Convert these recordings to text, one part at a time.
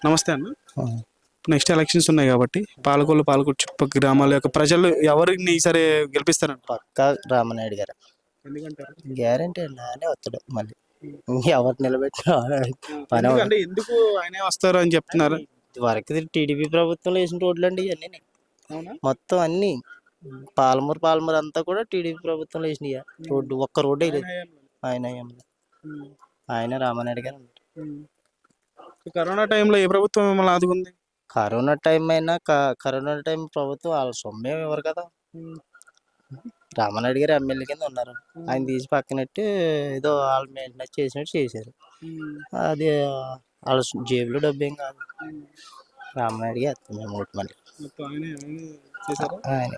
నమస్తే అన్న. ఆ, నెక్స్ట్ ఎలక్షన్స్ ఉన్నాయి కాబట్టి పాలకొల్లు చుట్టుపక్కల గ్రామాల యొక్క ప్రజలు ఎవరిని ఈసారి గెలిపిస్తారంట? పక్కా రామనాయుడు గారు ఎందుకంటారు? గ్యారంటీ అండి. ఆయనే వస్తాడు మళ్ళీ. ఎవరు నిలబెట్టినా పని అవ్వదు. ఎందుకంటే ఎందుకు ఆయనే వస్తారు అని చెప్తున్నారు. వరకు టీడీపీ ప్రభుత్వంలో వేసిన రోడ్లు అండి ఇవన్నీ. అవునా? మొత్తం అన్ని పాలమూరు అంతా కూడా టీడీపీ ప్రభుత్వంలో వేసినాయి. రోడ్డు ఒక్క రోడ్డు ఆయన వేయలేదు. హయాంలో. ఆయన ఉమ్, ఆయన రామనాయుడు గారు. ఉమ్. కరోనా టైంలో ఏ ప్రభుత్వం మిమ్మల్ని ఆదుకుంది? కరోనా టైం అయినా కరోనా టైం ప్రభుత్వం వాళ్ళ సొమ్మేం ఇవ్వరు కదా. ఉమ్, రామనాయుడు గారు ఎమ్మెల్యే కింద ఉన్నారు. ఆయన తీసి పక్కనట్టు ఏదో వాళ్ళు మెయింటెనెన్స్ చేసినట్టు చేశారు. ఉమ్, అది వాళ్ళ జేబులో డబ్బు ఏం కాదు. ఉమ్. రామనాయుడికి వేస్తాం మేము ఓటు మళ్ళీ. మొత్తం ఆయనే చేశారా? ఆయన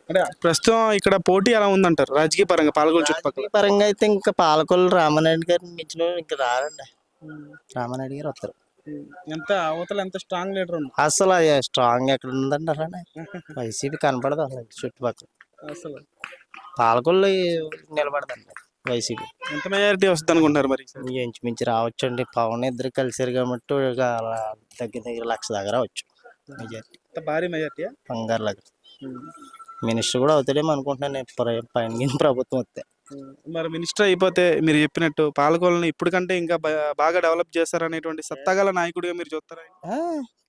అంటే ప్రస్తుతం ఇక్కడ పోటీ ఎలా ఉందంటారు రాజకీయ పరంగా పాలకొల్లు చుట్టుపక్కల? రాజకీయ పరంగా అయితే ఇంకా పాలకొల్లు రామనాయుడు గారిని మించిన వాళ్ళు ఇంకా రారండి. ఉమ్, రామనాయుడు గారు వస్తారు. ఉమ్. ఎంత అవతల ఎంత స్ట్రాంగ్ లీడర్ ఉంది అసలు స్ట్రాంగ్ ఎక్కడ ఉందండి అలానే. వైసీపీ కనపడదు అసలు చుట్టుపక్కల. అసలు. పాలకొల్లు నిలబడదండి వైసీపీ. ఎంత మెజారిటీ వస్తుంది అనుకుంటారు మరి ఈసారి? ఇంచుమించు రావచ్చండి. పవన్ ఇద్దరు కలిసారు కాబట్టి ఇక అలా దగ్గర దగ్గర 1,00,000 దాకా రావచ్చు మెజారిటీ. అంత భారీ మెజారిటీయా? బంగారు లాగా మినిస్టర్ కూడా అవుతాడేమో అనుకుంటున్నాను నేను పైన ప్రభుత్వం వస్తే. మరి మినిస్టర్ అయిపోతే మీరు చెప్పినట్టు పాలకొల్లుని ఇప్పటికంటే ఇంకా బాగా డెవలప్ చేస్తారనేటువంటి సత్తాగల నాయకుడిగా మీరు చూస్తారా?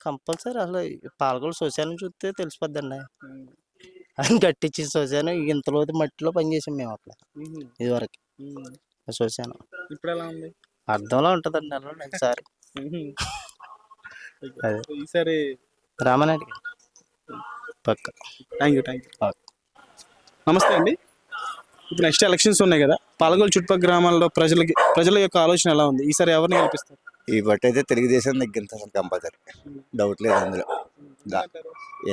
కంపల్సరీ. అసలు పాలకొల్లు శ్మశానం చూస్తే తెలిసిపోద్దండి. అది కట్టించి శ్మశానం ఇంతలోతు మట్టిలో పనిచేసాం మేము అక్కడ ఇదివరకు. శ్మశానం ఇప్పుడు ఎలా ఉంది? అర్థంలో ఉంటుందండి. అలా ఒకసారి అదే ఈసారి రామనాయుడు గారు పక్క. Thank you. నమస్తే అండి. ఇప్పుడు నెక్స్ట్ ఎలక్షన్స్ ఉన్నాయి కదా, పాలకొల్లు చుట్టుపక్కల గ్రామాల్లో ప్రజల యొక్క ఆలోచన ఎలా ఉంది? ఈసారి ఎవరిని గెలిపిస్తారు? ఈ బట్టి అయితే తెలుగుదేశం నెగ్గించాలి కంపల్సరీ. డౌట్ లేదు అందులో.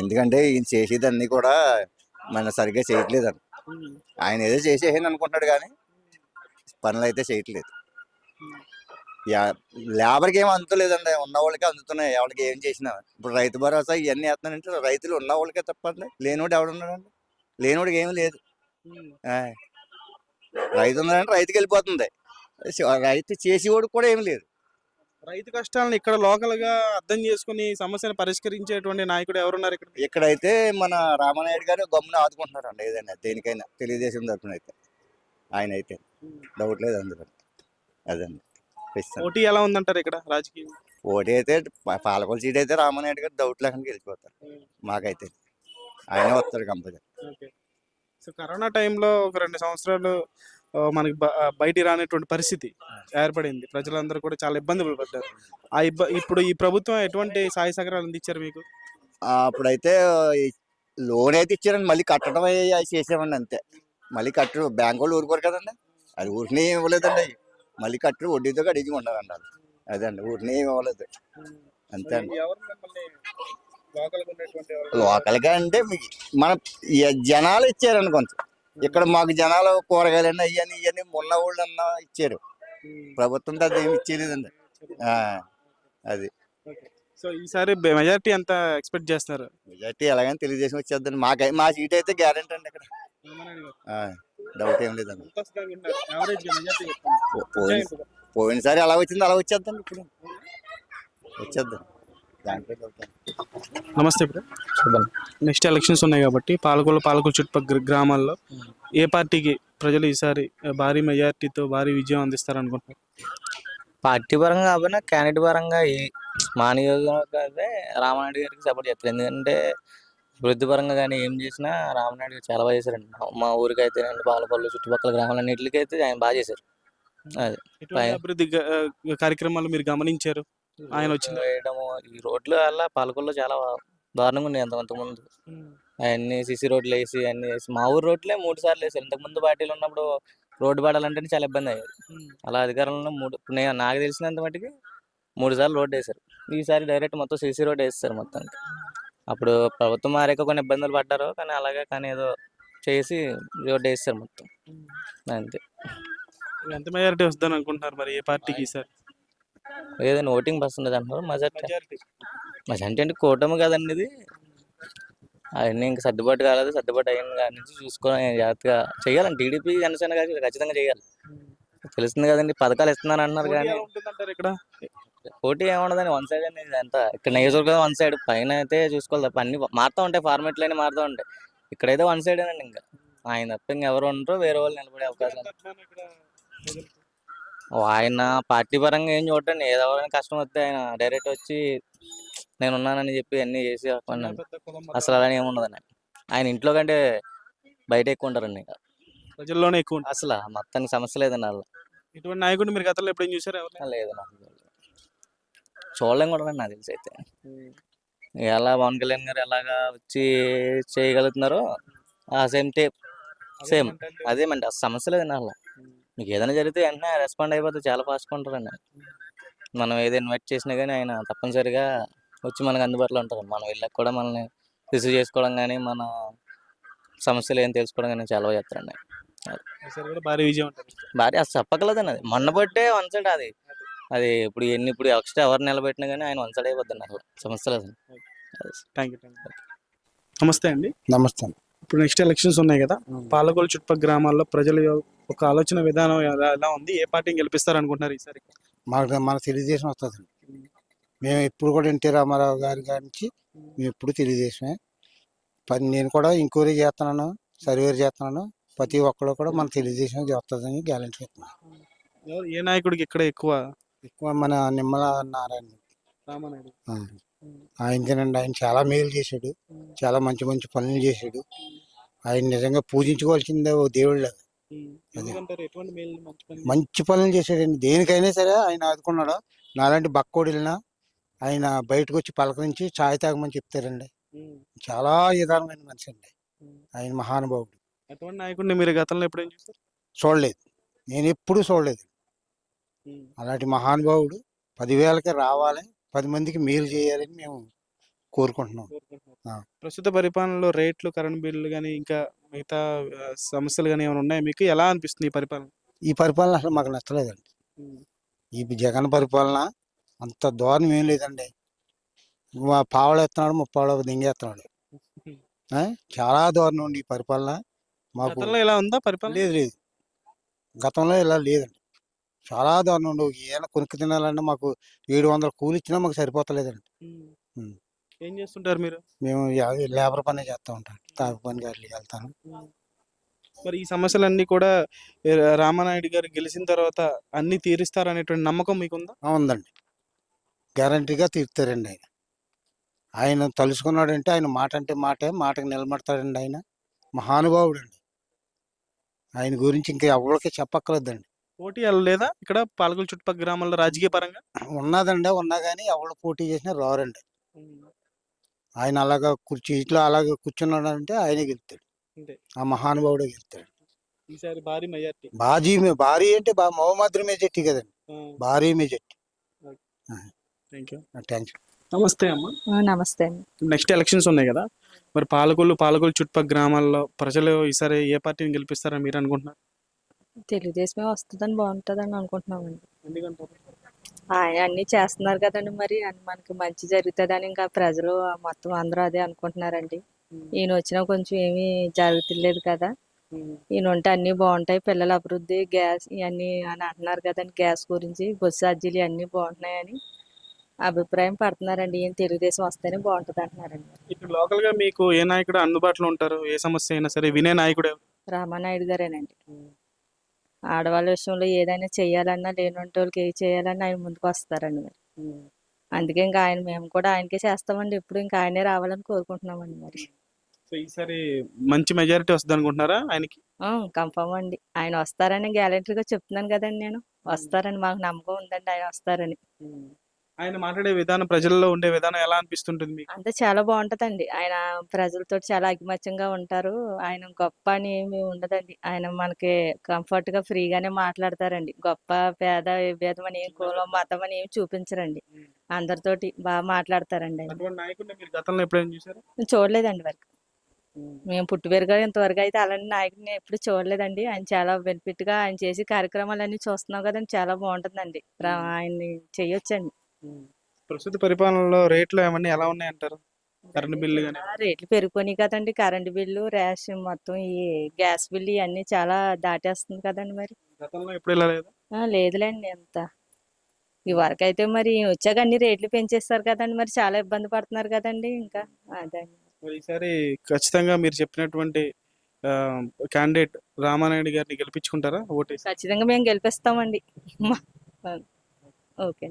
ఎందుకంటే ఈయన చేసేదన్నీ కూడా మన సరిగ్గా చేయట్లేదండి. ఆయన ఏదో చేసేసాను అనుకుంటున్నాడు కానీ పనులు అయితే చేయట్లేదు. లేబర్కి ఏం అందుతలేదండి, ఉన్న వాళ్ళకే అందుతున్నాయి. ఎవరికి ఏం చేసినా ఇప్పుడు రైతు భరోసా ఇవన్నీ వేస్తున్నానంటే రైతులు ఉన్న వాళ్ళకే తప్పండి. లేనివాడు ఎవడున్నాడండి? లేనివాడికి ఏమీ లేదు. రైతు ఉన్నాడంటే రైతుకి వెళ్ళిపోతుంది. రైతు చేసేవాడికి కూడా ఏమి లేదు. రైతు కష్టాలను ఇక్కడ లోకల్ గా అర్థం చేసుకుని సమస్యను పరిష్కరించేటువంటి నాయకుడు ఎవరున్నారు ఇక్కడ? ఇక్కడైతే మన రామనాయుడు గారు గమ్మున ఆదుకుంటున్నారండి. ఏదైనా దేనికైనా తెలుగుదేశం తరఫున అయితే ఆయన అయితే డౌట్ లేదు అందులో. అదండి పోటీ ఎలా ఉందంటారు ఇక్కడ రాజకీయం? ఓటీ అయితే పాలకొల్లు సీట్ అయితే రామనాయుడు గారు డౌట్ లేకుండా గెలిచిపోతారు. మాకైతే ఆయన వస్తాడు కంపల్సరీ. సో కరోనా టైంలో ఒక 2 సంవత్సరాలు మనకి బయటికి రానటువంటి పరిస్థితి ఏర్పడింది. ప్రజలందరూ కూడా చాలా ఇబ్బందులు పడ్డారు. ఇప్పుడు ఈ ప్రభుత్వం ఎటువంటి సహాయ సహకారాలు అందించారు మీకు? అప్పుడైతే లోన్ అయితే ఇచ్చారండి, మళ్ళీ కట్టడం చేసామండి అంతే. మళ్ళీ కట్టరు, బ్యాంకు వాళ్ళు ఊరుకోరు కదండి. అది ఊరిని ఇవ్వలేదండి. మళ్ళీ కట్టరు, వడ్డీతో కడిగి ఉండదండి. అది అదండి, ఊరిని ఇవ్వలేదు అంతే అండి. లోకల్గా అంటే మన జనాలు ఇచ్చారండి కొంచెం. ఇక్కడ మాకు జనాలు కూరగాయలు అయ్యని ఇవన్నీ మొన్న వాళ్ళు అన్న ఇచ్చారు. ప్రభుత్వం అది ఏమి ఇచ్చేలేదండి. అది. సో ఈసారి మెజారిటీ ఎంత ఎక్స్పెక్ట్ చేస్తున్నారు? మెజారిటీ ఎలాగైనా తెలుగుదేశం వచ్చేద్దండి. మా సీట్ అయితే గ్యారెంటీ అండి. ఇక్కడ డౌట్ ఏం లేదండి. పోయినసారి అలా వచ్చింది అలా వచ్చేద్దండి. ఇప్పుడు వచ్చేద్దాం. నమస్తే బ్రో. నెక్స్ట్ ఎలక్షన్స్ ఉన్నాయి కాబట్టి పాలకొల్లు చుట్టుపక్కల గ్రామాల్లో ఏ పార్టీకి ప్రజలు ఈసారి భారీ మెజారిటీతో భారీ విజయం అందిస్తారు అనుకుంటున్నారు? పార్టీ పరంగా కాకపోయినా క్యాండిడేట్ పరంగా మా నియోజకవర్గం అయితే రామనాయుడు గారికి సపోర్ట్ చేస్తారు. ఎందుకంటే అభివృద్ధి పరంగా కానీ ఏం చేసినా రామనాయుడు గారు చాలా బాగా చేశారండి. మా ఊరికైతే పాలకొల్లు చుట్టుపక్కల గ్రామాలన్నింటికైతే ఆయన బాగా చేశారు. అదే అభివృద్ధి కార్యక్రమాలు మీరు గమనించారు ఆయన వచ్చింది వేయడము. ఈ రోడ్లు వల్ల పాలకొల్లు చాలా దారుణంగా ఉన్నాయి. అంతకుముందు అవన్నీ సిసి రోడ్లు వేసి అన్ని వేసి మా ఊరు రోడ్లే 3 సార్లు వేసారు. ఇంతకుముందు పార్టీలు ఉన్నప్పుడు రోడ్డు పడాలంటే చాలా ఇబ్బంది అయ్యేది. అలా అధికారంలో నాకు తెలిసినంత మటుకి 3 సార్లు రోడ్డు వేశారు. ఈసారి డైరెక్ట్ మొత్తం సిసి రోడ్ వేస్తారు మొత్తానికి. అప్పుడు ప్రభుత్వం మారాక కొన్ని ఇబ్బందులు పడ్డారు, కానీ అలాగే ఏదో చేసి రోడ్డు వేస్తారు మొత్తం అంతే. ఎంత మెజారిటీ వస్తుందని అనుకుంటున్నారు మరి ఏ పార్టీకి ఈసారి? ఏదైనా ఓటింగ్ పర్సెంటేజ్ అంటున్నారు. మెజారిటీ అంటే కూటమి కదండి ఇది. అవన్నీ ఇంకా సర్దుబాటు కాలేదు. సర్దుబాటు అయిన కాడి నుంచి చూసుకొని జాగ్రత్తగా చేయాలండి. టీడీపీ జనసేన ఖచ్చితంగా చేయాలి. తెలుస్తుంది కదండి, పథకాలు ఇస్తున్నారు అంటున్నారు కానీ ఇక్కడ పోటీ ఏముండదని వన్ సైడ్ అనేది అంతా ఇక్కడ నియోజకవర్గం వన్ సైడ్ పైన అయితే చూసుకోవాలి తప్ప అన్ని మారుతూ ఉంటాయి, ఫార్మాట్లు అన్ని మారుతూ ఉంటాయి. ఇక్కడైతే వన్ సైడ్ అండి, ఇంకా ఆయన తప్ప ఇంకెవరు ఉండరు, వేరే వాళ్ళు నిలబడే అవకాశం. ఆయన పార్టీ పరంగా ఏం చూడండి, ఏదైనా కష్టం వస్తే ఆయన డైరెక్ట్ వచ్చి నేను ఉన్నానని చెప్పి అన్ని చేసి అసలు అలానే ఏముండదండి. ఆయన ఇంట్లో కంటే బయట ఎక్కువ ఉంటారండి, ఇంకా ప్రజల్లోనే ఎక్కువ ఉంటారు. అసలు మొత్తానికి సమస్య లేదండి వాళ్ళు. ఇటువంటి నాయకుడిని మీరు గతంలో ఎప్పుడేం చూసారు? ఎవరు లేదు నాకు చూడలేం కూడా నాకు తెలిసి అయితే. ఎలా పవన్ కళ్యాణ్ గారు ఎలాగా వచ్చి చేయగలుగుతున్నారో ఆ సేమ్ అదేమండి, అసలు సమస్య లేదండి అసలు. మీకు ఏదైనా జరిగితే వెంటనే రెస్పాండ్ అయిపోతే చాలా ఫాస్ట్గా ఉంటారండి. మనం ఏదో ఇన్వైట్ చేసినా కానీ ఆయన తప్పనిసరిగా వచ్చి మనకు అందుబాటులో ఉంటారు. మనం వెళ్ళాక కూడా మనల్ని రిసీవ్ చేసుకోవడం కానీ మన సమస్యలు ఏం తెలుసుకోవడం కానీ చాలా బాగా చేస్తారండి. ఈసారి కూడా భారీ విజయం ఉంటుంది. భారీ అసలు చెప్పగలదండి, అది మొన్న బట్టే వన్ సైడ్ అది అది ఇప్పుడు ఎక్స్ట్రా ఎవరు నిలబెట్టినా కానీ ఆయన వన్ సైడ్ అయిపోద్దండి, అసలు సమస్య లేదు. Thank you. నమస్తే అండి. నమస్తే. ఇప్పుడు నెక్స్ట్ ఎలక్షన్స్ ఉన్నాయి కదా, పాలకొల్లు చుట్టుపక్కల గ్రామాల్లో ప్రజల ఒక ఆలోచన విధానం ఎలా ఉంది? ఏ పార్టీని గెలిపిస్తారు అనుకుంటున్నారు ఈసారి? మన తెలుగుదేశం వస్తుందండి. మేము ఇప్పుడు కూడా ఎన్టీ రామారావు గారి నుంచి మేము ఇప్పుడు తెలుగుదేశమే. నేను కూడా ఎంక్వైరీ చేస్తున్నాను, సర్వే చేస్తున్నాను. ప్రతి ఒక్కరు కూడా మన తెలుగుదేశం వస్తుందని గ్యారెంటీ ఇస్తున్నాను. ఏ నాయకుడికి ఇక్కడ ఎక్కువ మన నిమ్మల నారాయణ రామానాయుడు. ఆయనకేనండి. ఆయన చాలా మేలు చేశాడు, చాలా మంచి మంచి పనులు చేశాడు. ఆయన నిజంగా పూజించుకోవాల్సిందే ఓ దేవుళ్ళ. మంచి పనులు చేశాడండి. దేనికైనా సరే ఆయన ఆదుకున్నాడు. నాలాంటి బక్కోడు వెళ్ళినా ఆయన బయటకు వచ్చి పలకరించి ఛాయ్ తాగమని చెప్తారండి. చాలా విధానమైన మనిషి అండి ఆయన, మహానుభావుడు. అటువంటి నాయకుడిని మీరు గతంలో ఎప్పుడేం చూసారు? చూడలేదు, నేను ఎప్పుడు చూడలేదు. అలాంటి మహానుభావుడు 10,000కి రావాలి, 10 మందికి మేలు చేయాలని మేము కోరుకుంటున్నాం. ప్రస్తుత పరిపాలనలో రేట్లు, కరెంట్ బిల్లు కానీ ఇంకా మిగతా సమస్యలు కానీ ఏమైనా ఉన్నాయి? మీకు ఎలా అనిపిస్తుంది ఈ పరిపాలన? ఈ పరిపాలన అసలు మాకు నచ్చలేదండి. ఈ జగన్ పరిపాలన అంత దారుణం ఏం లేదండి. పావలు ఎత్తున్నాడు, 30 దింగేస్తున్నాడు. చాలా దారుణం అండి ఈ పరిపాలన. మాకు గతంలో ఎలా ఉందా పరిపాలన? లేదు, గతంలో ఇలా లేదండి. చాలా దారుణం ఉండు. ఏమైనా కొనుక్కు తినాలంటే మాకు 700 కూలి ఇచ్చినా మాకు సరిపోతలేదండి. ఏం చేస్తుంటారు మీరు? మేము లేబర్ పని చేస్తూ ఉంటాం, తాపి పని గారికి వెళ్తాను. మరి ఈ సమస్యలన్నీ కూడా రామానాయుడు గారు గెలిచిన తర్వాత అన్ని తీరుస్తారనేటువంటి నమ్మకం మీకుందా? ఉందండి, గ్యారంటీగా తీరుతారండి. ఆయన తలుసుకున్నాడంటే ఆయన మాట అంటే మాటే, మాటకు నిలబడతాడండి. ఆయన మహానుభావుడు అండి. ఆయన గురించి ఇంకా ఎవరికి చెప్పక్కర్లేదండి. పోటీ లేదా ఇక్కడ పాలకొల్లు చుట్టుపక్కల గ్రామాల్లో రాజకీయ పరంగా? ఉన్నదండి, ఉన్నా కానీ ఎవరు పోటీ చేసినా రారండి. ఆయన అలాగా సీట్లో అలాగ కూర్చున్నాడంటే ఆయనే గెలుస్తాడు, ఆ మహానుభావుడే గెలుస్తాడు. ఈసారి భారీ మెజార్టీ. భారీ అంటే మహోమాద్రి మెజార్టీ కదండి, భారీ మెజార్టీ. Thank you. థ్యాంక్స్. నమస్తే అమ్మ. నమస్తే అండి. నెక్స్ట్ ఎలక్షన్స్ ఉన్నాయి కదా, మరి పాలకొల్లు చుట్టుపక్కల గ్రామాల్లో ప్రజలు ఈసారి ఏ పార్టీని గెలిపిస్తారని మీరు అనుకుంటున్నారు? తెలుగుదేశమే వస్తుందని బాగుంటుందని అనుకుంటున్నామండి. ఎందుకంటారు? ఆయన అన్ని చేస్తున్నారు కదండి, మరి మనకి మంచి జరుగుతుందని ఇంకా ప్రజలు మొత్తం అందరూ అదే అనుకుంటున్నారండి. ఈయన వచ్చినా కొంచెం ఏమీ జరుగుతులేదు కదా, ఈయన ఉంటే అన్ని బాగుంటాయి, పిల్లల అభివృద్ధి, గ్యాస్ ఇవన్నీ అని అంటున్నారు కదండి. గ్యాస్ గురించి, బస్సు ఛార్జీలు ఇవన్నీ బాగుంటున్నాయని అభిప్రాయం పడుతున్నారండి. ఈయన తెలుగుదేశం వస్తేనే బాగుంటుంది అంటున్నారండి. ఇక్కడ లోకల్ గా మీకు ఏ నాయకుడు అందుబాటులో ఉంటారు? ఏ సమస్య అయినా సరే వినే నాయకుడు? రామానాయుడు గారేనండి. ఆడవాళ్ళ విషయంలో ఏదైనా చేయాలన్నా, లేని వాళ్ళకి ఏ చేయాలన్నా ఆయన ముందుకు వస్తారండి. మరి అందుకే ఇంకా మేము కూడా ఆయనకే చేస్తామండి. ఇప్పుడు ఇంకా ఆయనే రావాలని కోరుకుంటున్నామండి. మరి సో ఈసారి మంచి మెజారిటీ వస్తుంది అనుకుంటున్నారా ఆయనకి? కన్ఫర్మ్ అండి, ఆయన వస్తారని గ్యారెంటీగా చెప్తున్నాను కదండి. నేను వస్తారని మాకు నమ్మకం ఉందండి, ఆయన వస్తారని. ఆయన మాట్లాడే విధానం, ప్రజల్లో ఉండే విధానం ఎలా అనిపిస్తుంటుంది మీకు? అంతే చాలా బాగుంటదండి. ఆయన ప్రజలతో చాలా ఐకమత్యంగా ఉంటారు. ఆయన గొప్ప అని ఏమి ఉండదండి. ఆయన మనకి కంఫర్ట్ గా ఫ్రీగానే మాట్లాడతారండి. గొప్ప పేద విభేదం అని ఏం, కులం మతం అని ఏమి చూపించరండి. అందరితోటి బాగా మాట్లాడతారండి. ఆయన అటువంటి నాయకుడిని మీరు గతంలో ఎప్పుడైనా చూసారా? చూడలేదండి వరకు. మేము పుట్టివేరుగా ఇంతవరకు అయితే అలాంటి నాయకుడిని ఎప్పుడు చూడలేదండి. ఆయన చాలా బెనిఫిట్ గా ఆయన చేసే కార్యక్రమాలన్నీ చూస్తున్నాం కదండి, చాలా బాగుంటుందండి. ఆయన్ని చెయ్యొచ్చండి. ప్రస్తుత పరిపాలనలో రేట్లు ఏమన్నా ఎలా ఉన్నాయంటారు? కరెంట్ బిల్లు కానీ రేట్లు పెరిగిపోయినాయి కదండి. కరెంట్ బిల్లు, రేషన్, మొత్తం ఈ గ్యాస్ బిల్లు ఇవన్నీ చాలా దాటేస్తుంది కదండి. మరి గతంలో ఎప్పుడు ఇలా లేదా? లేదులేండి, ఎంత ఈ వరకు అయితే మరి వచ్చాక అన్ని రేట్లు పెంచేస్తారు కదండి, మరి చాలా ఇబ్బంది పడుతున్నారు కదండి. ఇంకా అదే మరి ఈసారి ఖచ్చితంగా మీరు చెప్పినటువంటి క్యాండిడేట్ రామానాయుడు గారిని గెలిపించుకుంటారా ఓటేసి? ఖచ్చితంగా మేము గెలిపిస్తామండి. ఓకే.